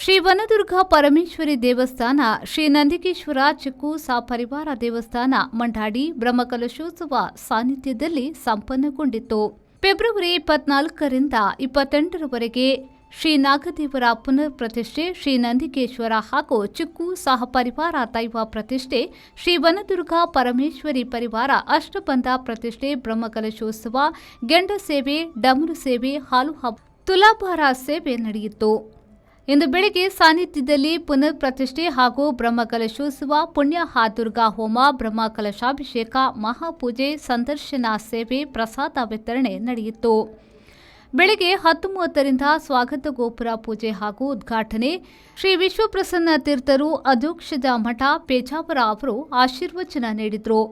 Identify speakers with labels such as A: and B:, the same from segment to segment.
A: ಶ್ರೀ ವನದುರ್ಗ ಪರಮೇಶ್ವರಿ ದೇವಸ್ಥಾನ, ಶ್ರೀ ನಂದಿಕೇಶ್ವರ ಚಿಕ್ಕು ಸಪರಿವಾರ ದೇವಸ್ಥಾನ ಮಂಡಾಡಿ ಬ್ರಹ್ಮಕಲಶೋತ್ಸವ ಸಾನ್ನಿಧ್ಯದಲ್ಲಿ ಸಂಪನ್ನಗೊಂಡಿತು. ಫೆಬ್ರವರಿ 24ರಿಂದ 28ರವರೆಗೆ ಶ್ರೀ ನಾಗದೇವರ ಪುನರ್ ಪ್ರತಿಷ್ಠೆ, ಶ್ರೀ ನಂದಿಕೇಶ್ವರ ಹಾಗೂ ಚಿಕ್ಕು ಸಹಪರಿವಾರ ದೈವ ಪ್ರತಿಷ್ಠೆ, ಶ್ರೀ ವನದುರ್ಗ ಪರಮೇಶ್ವರಿ ಪರಿವಾರ ಅಷ್ಟಬಂಧ ಪ್ರತಿಷ್ಠೆ, ಬ್ರಹ್ಮಕಲಶೋತ್ಸವ, ಗೆಂಡ ಸೇವೆ, ಡಮರು ಸೇವೆ, ಹಾಲು ಹಬ್ಬ, ತುಲಾಭಾರ ಸೇವೆ ನಡೆಯಿತು. ಇಂದು ಬೆಳಗ್ಗೆ ಸಾನ್ನಿಧ್ಯದಲ್ಲಿ ಪುನರ್ ಪ್ರತಿಷ್ಠೆ ಹಾಗೂ ಬ್ರಹ್ಮಕಲಶೋತ್ಸವ, ಪುಣ್ಯ ದುರ್ಗಾ ಹೋಮ, ಬ್ರಹ್ಮಕಲಶಾಭಿಷೇಕ, ಮಹಾಪೂಜೆ, ಸಂದರ್ಶನ ಸೇವೆ, ಪ್ರಸಾದ ವಿತರಣೆ ನಡೆಯಿತು. ಬೆಳಗ್ಗೆ 10:30ರಿಂದ ಸ್ವಾಗತ ಗೋಪುರ ಪೂಜೆ ಹಾಗೂ ಉದ್ಘಾಟನೆ. ಶ್ರೀ ವಿಶ್ವಪ್ರಸನ್ನ ತೀರ್ಥರು ಅಧ್ಯಕ್ಷದ ಮಠ ಪೇಜಾವರ ಅವರು ಆಶೀರ್ವಚನ ನೀಡಿದರು.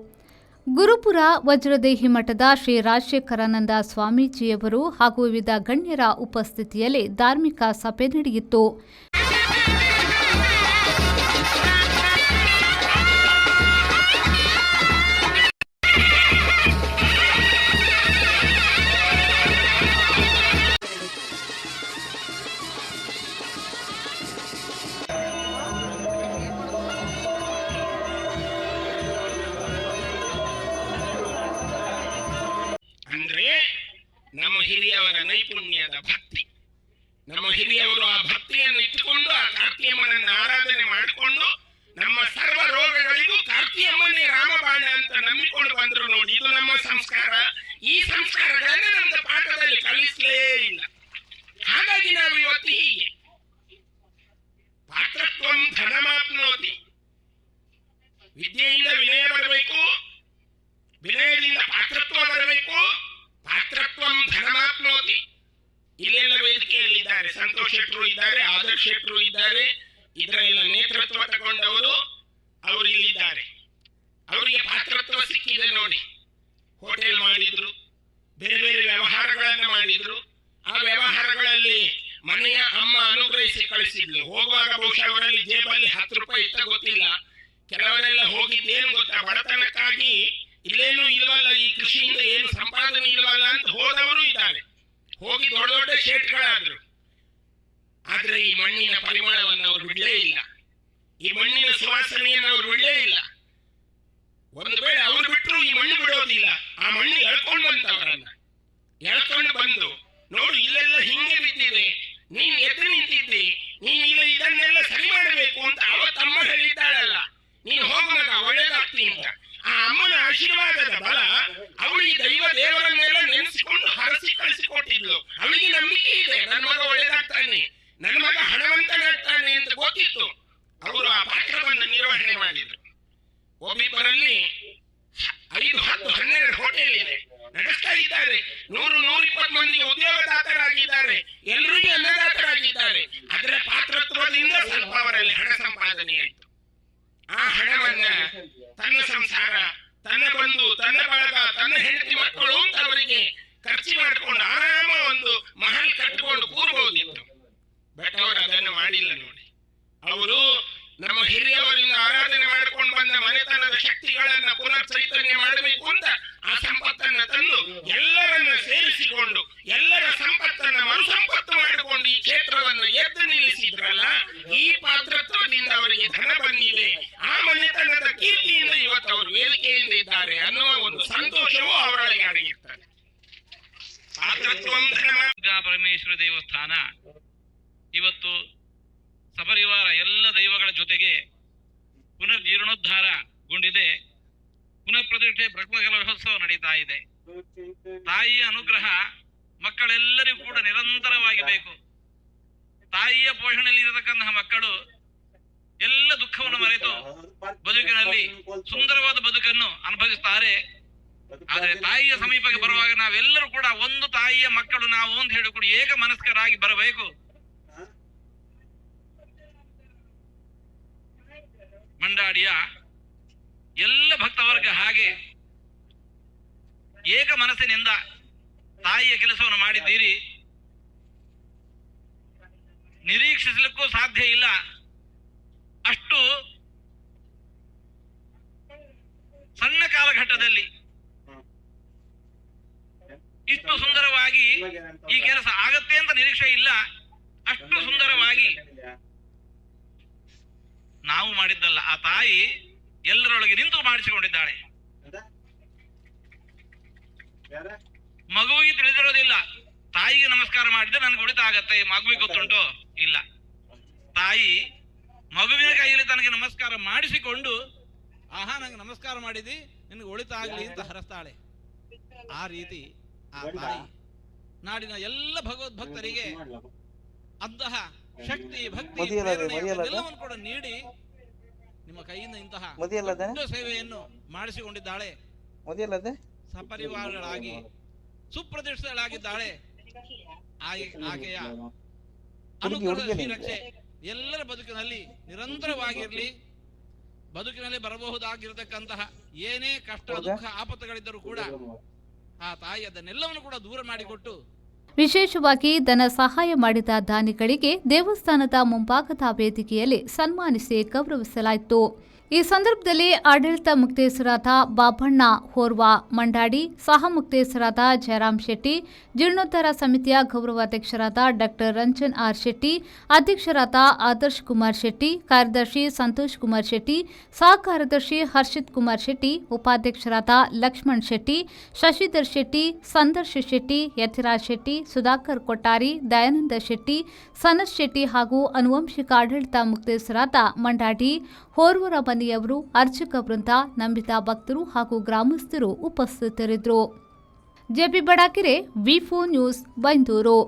A: ಗುರುಪುರ ವಜ್ರದೇಹಿ ಮಠದ ಶ್ರೀ ರಾಜಶೇಖರಾನಂದ ಸ್ವಾಮೀಜಿಯವರು ಹಾಗೂ ವಿವಿಧ ಗಣ್ಯರ ಉಪಸ್ಥಿತಿಯಲ್ಲಿ ಧಾರ್ಮಿಕ ಸಭೆ ನಡೆಯಿತು.
B: ನಮ್ಮ ಹಿರಿಯವರ ನೈಪುಣ್ಯದ ಭಕ್ತಿ, ನಮ್ಮ ಹಿರಿಯವರು ಆ ಭಕ್ತಿಯನ್ನು ಇಟ್ಟುಕೊಂಡು ಆ ಕಾರ್ತಿಯಮ್ಮನನ್ನು ಆರಾಧನೆ ಮಾಡಿಕೊಂಡು ನಮ್ಮ ಸರ್ವ ರೋಗಗಳಿಗೂ ಕಾರ್ತಿಯಮ್ಮನೇ ರಾಮಬಾಣ ಅಂತ ನಂಬಿಕೊಂಡು ಬಂದ್ರು ನೋಡಿ. ಇದು ನಮ್ಮ ಸಂಸ್ಕಾರ. ಈ ಸಂಸ್ಕಾರಗಳನ್ನ ನಮ್ದು ಪಾಠದಲ್ಲಿ ಕಲಿಸಲೇ ಇಲ್ಲ. ಹಾಗಾಗಿ ನಾವು ಇವತ್ತು ಹೀಗೆ ಪಾತ್ರತ್ವಂ ಧನಮಾಪ್ನೋತಿ, ವಿದ್ಯೆಯಿಂದ ವಿನಯ ಬರಬೇಕು, ವಿನಯದಿಂದ ಪಾತ್ರತ್ವ ಬರಬೇಕು, ಪಾತ್ರತ್ವಂ ಧನಮಾಪ್ನೋತಿ. ಇಲ್ಲೆಲ್ಲ ವೇದಿಕೆಯಲ್ಲಿ ಇದ್ದಾರೆ, ಸಂತೋಷ್ ಶೆಟ್ಟರು ಇದ್ದಾರೆ, ಆದರ್ಶ್ ಶೆಟ್ಟರು ಇದ್ದಾರೆ, ಇದರ ಎಲ್ಲ ನೇತೃತ್ವ ತಗೊಂಡವರು ಅವರು ಇಲ್ಲಿದ್ದಾರೆ. ಅವರಿಗೆ ಪಾತ್ರತ್ವ ಸಿಕ್ಕಿದೆ ನೋಡಿ. ಹೋಟೆಲ್ ಮಾಡಿದ್ರು, ಬೇರೆ ಬೇರೆ ವ್ಯವಹಾರಗಳನ್ನು ಮಾಡಿದ್ರು. ಆ ವ್ಯವಹಾರಗಳಲ್ಲಿ ಮನೆಯ ಅಮ್ಮ ಅನುಗ್ರಹಿಸಿ ಕಳಿಸಿದ್ಲು. ಹೋಗುವಾಗ ಬಹುಶಃ ಅವರಲ್ಲಿ ಜೇಬಲ್ಲಿ 10 ರೂಪಾಯಿ ಇತ್ತ ಗೊತ್ತಿಲ್ಲ. ಕೆಲವರೆಲ್ಲ ಹೋಗಿದ್ದೇನು ಗೊತ್ತಾ, ಬಡತನಕ್ಕಾಗಿ ಇಲ್ಲೇನು ಇಲ್ವಲ್ಲ, ಈ ಕೃಷಿಯಿಂದ ಏನು ಸಂಪಾದನೆ ಇಲ್ವಲ್ಲ ಅಂತ ಹೋದವರು ಇದ್ದಾರೆ. ಹೋಗಿ ದೊಡ್ಡ ದೊಡ್ಡ ಶೇಟ್ಗಳಾದ್ರು. ಆದ್ರೆ ಈ ಮಣ್ಣಿನ ಪರಿಮಳವನ್ನು ಅವರು ಬಿಡಲೇ ಇಲ್ಲ, ಈ ಮಣ್ಣಿನ ಸುವಾಸನೆಯನ್ನು ಅವರು ಬಿಡಲೇ ಇಲ್ಲ. ಒಂದು ವೇಳೆ ಅವರು ಬಿಟ್ಟರು ಈ ಮಣ್ಣು ಬಿಡೋದಿಲ್ಲ. ಆ ಮಣ್ಣು ಎಳ್ಕೊಂಡು ಬಂತವರನ್ನ, ಎಳ್ಕೊಂಡು ಬಂದು ನೋಡು ಇಲ್ಲೆಲ್ಲ ಹಿಂಗೆ ಬಿದ್ದಿದೆ, ನೀನು ಎದ್ದು ನಿಂತಿದ್ದಿ, ನೀನು ಇಲ್ಲ ಇದನ್ನೆಲ್ಲ ಸರಿ ಮಾಡಬೇಕು ಅಂತ ಅವತ್ತಮ್ಮ ಹೇಳಿದ್ದಾಳಲ್ಲ, ನೀನು ಹೋಗು ಮಗ ಒಳ್ಳೇದಾಗ್ತಿ ಅಂತ. ಆ ಅಮ್ಮನ ಆಶೀರ್ವಾದದ ಬಲ ಅವಳು ಈ ದೈವ ದೇವರನ್ನೆಲ್ಲ ನೆನೆಸಿಕೊಂಡು ಹರಸಿ ಕಳಿಸಿಕೊಟ್ಟಿದ್ಲು. ಅವಳಿಗೆ ನಂಬಿಕೆ ಇದೆ, ನನ್ನ ಮಗ ಒಳ್ಳೇದಾಗ್ತಾನೆ, ನನ್ನ ಮಗ ಹಣವಂತನಾಗ್ತಾನೆ ಅಂತ ಗೊತ್ತಿತ್ತು. ಅವರು ಆ ಪಾತ್ರವನ್ನು ನಿರ್ವಹಣೆ ಮಾಡಿದ್ರು. ಒಬ್ಬಿಬ್ಬರಲ್ಲಿ 5, 10, 12 ಹೋಟೆಲ್ ಇದೆ, ನಡೆಸ್ತಾ ಇದ್ದಾರೆ. 100-120 ಮಂದಿಗೆ ಉದ್ಯೋಗದಾತರಾಗಿದ್ದಾರೆ, ಎಲ್ಲರಿಗೂ ಅನ್ನದಾತರಾಗಿದ್ದಾರೆ. ಅದರ ಪಾತ್ರತ್ವದಿಂದ ಸ್ವಲ್ಪ ಅವರಲ್ಲಿ ಹಣ ಸಂಪಾದನೆ ಆಯಿತು. ಆ ಹಣವನ್ನ ತನ್ನ ಸಂಸಾರ, ತನ್ನ ಬಂಧು, ತನ್ನ ಬಳಗ, ತನ್ನ ಹೆಂಡತಿ ಮಕ್ಕಳು ಅಂತ ಅವರಿಗೆ ಖರ್ಚು ಮಾಡಿಕೊಂಡು ಆರಾಮ ಒಂದು ಮಹಲ್ ಕಟ್ಟಿಕೊಂಡು ಕೂರ್ಬಹುದಿತ್ತು. ಬಟ್ ಅವರು ಅದನ್ನು ಮಾಡಿಲ್ಲ ನೋಡಿ. ಅವರು ನಮ್ಮ ಹಿರಿಯವರಿಂದ ಆರಾಧನೆ ಮಾಡಿಕೊಂಡು ಬಂದ ಮನೆತನದ ಶಕ್ತಿಗಳನ್ನ ಪುನರ್ ಚೈತನ್ಯ ಮಾಡಬೇಕು ಅಂತ ಆ ಸಂಪತ್ತನ್ನ ತಂದು ಎಲ್ಲರನ್ನ ಸೇರಿಸಿಕೊಂಡು ಎಲ್ಲರ ಸಂಪತ್ತನ್ನ ಮರುಸಂಪತ್ತು ಮಾಡಿಕೊಂಡು ಈ ಕ್ಷೇತ್ರವನ್ನು ಎದ್ದು ನಿಲ್ಲಿಸಿದ್ರಲ್ಲ, ಈ ಪಾತ್ರತ್ವದಿಂದ ಅವರಿಗೆ ಧನ ಬಂದಿದೆ. ಆ ಮನೆತನದ ಕೀರ್ತಿಯಿಂದ ಇವತ್ತು ಅವರು ವೇದಿಕೆಯಿಂದ ಇದ್ದಾರೆ ಅನ್ನುವ ಒಂದು ಸಂತೋಷವೂ ಅವರೊಳಗೆ ಅಡಗಿರ್ತಾರೆ.
C: ಪರಮೇಶ್ವರ ದೇವಸ್ಥಾನ ಇವತ್ತು ಸಪರಿವಾರ ಎಲ್ಲ ದೈವಗಳ ಜೊತೆಗೆ ಪುನರ್ ಜೀರ್ಣೋದ್ಧಾರಗೊಂಡಿದೆ. ಪುನಃ ಪ್ರತಿಷ್ಠೆ ಬ್ರಹ್ಮಕಲಶೋತ್ಸವ ನಡೀತಾ ಇದೆ. ತಾಯಿಯ ಅನುಗ್ರಹ ಮಕ್ಕಳೆಲ್ಲರಿಗೂ ಕೂಡ ನಿರಂತರವಾಗಿ ಬೇಕು. ತಾಯಿಯ ಪೋಷಣೆಯಲ್ಲಿ ಇರತಕ್ಕಂತಹ ಮಕ್ಕಳು ಎಲ್ಲ ದುಃಖವನ್ನು ಮರೆತು ಬದುಕಿನಲ್ಲಿ ಸುಂದರವಾದ ಬದುಕನ್ನು ಅನುಭವಿಸುತ್ತಾರೆ. ಆದರೆ ತಾಯಿಯ ಸಮೀಪಕ್ಕೆ ಬರುವಾಗ ನಾವೆಲ್ಲರೂ ಕೂಡ ಒಂದು ತಾಯಿಯ ಮಕ್ಕಳು ನಾವು ಅಂತ ಹೇಳಿಕೊಂಡು ಏಕ ಮನಸ್ಕರಾಗಿ ಬರಬೇಕು. ಮಂಡಾಡಿಯ ಎಲ್ಲ ಭಕ್ತವರ್ಗ ಹಾಗೆ ಏಕ ಮನಸ್ಸಿನಿಂದ ತಾಯಿಯ ಕೆಲಸವನ್ನು ಮಾಡಿದ್ದೀರಿ. ನಿರೀಕ್ಷಿಸಲಿಕ್ಕೂ ಸಾಧ್ಯ ಇಲ್ಲ, ಅಷ್ಟು ಸಣ್ಣ ಕಾಲಘಟ್ಟದಲ್ಲಿ ಇಷ್ಟು ಸುಂದರವಾಗಿ ಈ ಕೆಲಸ ಆಗತ್ತೆ ಅಂತ ನಿರೀಕ್ಷೆ ಇಲ್ಲ. ಅಷ್ಟು ಸುಂದರವಾಗಿ ನಾವು ಮಾಡಿದ್ದಲ್ಲ, ಆ ತಾಯಿ ಎಲ್ಲರೊಳಗೆ ನಿಂತು ಮಾಡಿಸಿಕೊಂಡಿದ್ದಾಳೆ. ಮಗುವಿಗೆ ತಿಳಿದಿರೋದಿಲ್ಲ, ತಾಯಿಗೆ ನಮಸ್ಕಾರ ಮಾಡಿದ್ರೆ ನನ್ಗೆ ಉಳಿತ ಆಗತ್ತೆ, ಮಗುವಿಗೆ ಗೊತ್ತುಂಟು? ಇಲ್ಲ, ತಾಯಿ ಮಗುವಿನ ಕೈಯಲ್ಲಿ ತನಗೆ ನಮಸ್ಕಾರ ಮಾಡಿಸಿಕೊಂಡು, ಆಹಾ ನಂಗೆ ನಮಸ್ಕಾರ ಮಾಡಿದಿ, ನಿನಗೆ ಒಳಿತ ಆಗ್ಲಿ ಅಂತ ಹರಸ್ತಾಳೆ. ಆ ರೀತಿ ಆ ತಾಯಿ ನಾಡಿನ ಎಲ್ಲ ಭಗವದ್ಭಕ್ತರಿಗೆ ಅಂತಹ ಶಕ್ತಿ, ಭಕ್ತಿ, ಎಲ್ಲವನ್ನು ಕೂಡ ನೀಡಿ ನಿಮ್ಮ ಕೈಯಿಂದ ಇಂತಹ ದೊಡ್ಡ ಸೇವೆಯನ್ನು ಮಾಡಿಸಿಕೊಂಡಿದ್ದಾಳೆ. ಸಪರಿವಾರಗಳಾಗಿ ಸುಪ್ರತಿಷ್ಠಿತಳಾಗಿದ್ದಾಳೆ. ಆಕೆಯ ಅನುಗ್ರಹ ಶ್ರೀರಕ್ಷೆ ಎಲ್ಲರ ಬದುಕಿನಲ್ಲಿ ನಿರಂತರವಾಗಿರಲಿ. ಬದುಕಿನಲ್ಲಿ ಬರಬಹುದಾಗಿರತಕ್ಕಂತಹ ಏನೇ ಕಷ್ಟ, ದುಃಖ, ಆಪತ್ತುಗಳಿದ್ದರೂ ಕೂಡ ಆ ತಾಯಿ ಅದನ್ನೆಲ್ಲವನ್ನು ಕೂಡ ದೂರ ಮಾಡಿಕೊಟ್ಟು,
A: ವಿಶೇಷವಾಗಿ ಧನ ಸಹಾಯ ಮಾಡಿದ ದಾನಿಗಳಿಗೆ ದೇವಸ್ಥಾನದ ಮುಂಭಾಗದ ವೇದಿಕೆಯಲ್ಲಿ ಸನ್ಮಾನಿಸಿ ಗೌರವಿಸಲಾಯಿತು. ಈ ಸಂದರ್ಭದಲ್ಲಿ ಆಡಳಿತ ಮುಕ್ತೇಸರಾದ ಬಾಬಣ್ಣ ಹೋರ್ವ ಮಂಡಾಡಿ, ಸಹ ಮುಕ್ತೇಸರಾದ ಜಯರಾಮ್ ಶೆಟ್ಟಿ, ಜೀರ್ಣೋದ್ಧಾರ ಸಮಿತಿಯ ಗೌರವಾಧ್ಯಕ್ಷರಾದ ಡಾಕ್ಟರ್ ರಂಜನ್ ಆರ್ ಶೆಟ್ಟಿ, ಅಧ್ಯಕ್ಷರಾದ ಆದರ್ಶ್ ಕುಮಾರ್ ಶೆಟ್ಟಿ, ಕಾರ್ಯದರ್ಶಿ ಸಂತೋಷ್ ಕುಮಾರ್ ಶೆಟ್ಟಿ, ಸಹ ಕಾರ್ಯದರ್ಶಿ ಹರ್ಷಿತ್ ಕುಮಾರ್ ಶೆಟ್ಟಿ, ಉಪಾಧ್ಯಕ್ಷರಾದ ಲಕ್ಷ್ಮಣ್ ಶೆಟ್ಟಿ, ಶಶಿಧರ್ ಶೆಟ್ಟಿ, ಸಂದರ್ಶ್ ಶೆಟ್ಟಿ, ಯತಿರಾಜ್ ಶೆಟ್ಟಿ, ಸುಧಾಕರ್ ಕೊಟ್ಟಾರಿ, ದಯಾನಂದ ಶೆಟ್ಟಿ, ಸನತ್ ಶೆಟ್ಟಿ ಹಾಗೂ ಆನುವಂಶಿಕ ಆಡಳಿತ ಮುಕ್ತೇಸರಾದ ಮಂಡಾಡಿ ಹೋರ್ವರ ಮನೆಯವರು, ಅರ್ಚಕ ವೃಂದ, ನಂಬಿತ ಭಕ್ತರು ಹಾಗೂ ಗ್ರಾಮಸ್ಥರು ಉಪಸ್ಥಿತರಿದ್ದರು. ಜೆಪಿ ಬಡಾಕೆರೆ, ವಿ4 ನ್ಯೂಸ್, ಬೈಂದೂರು.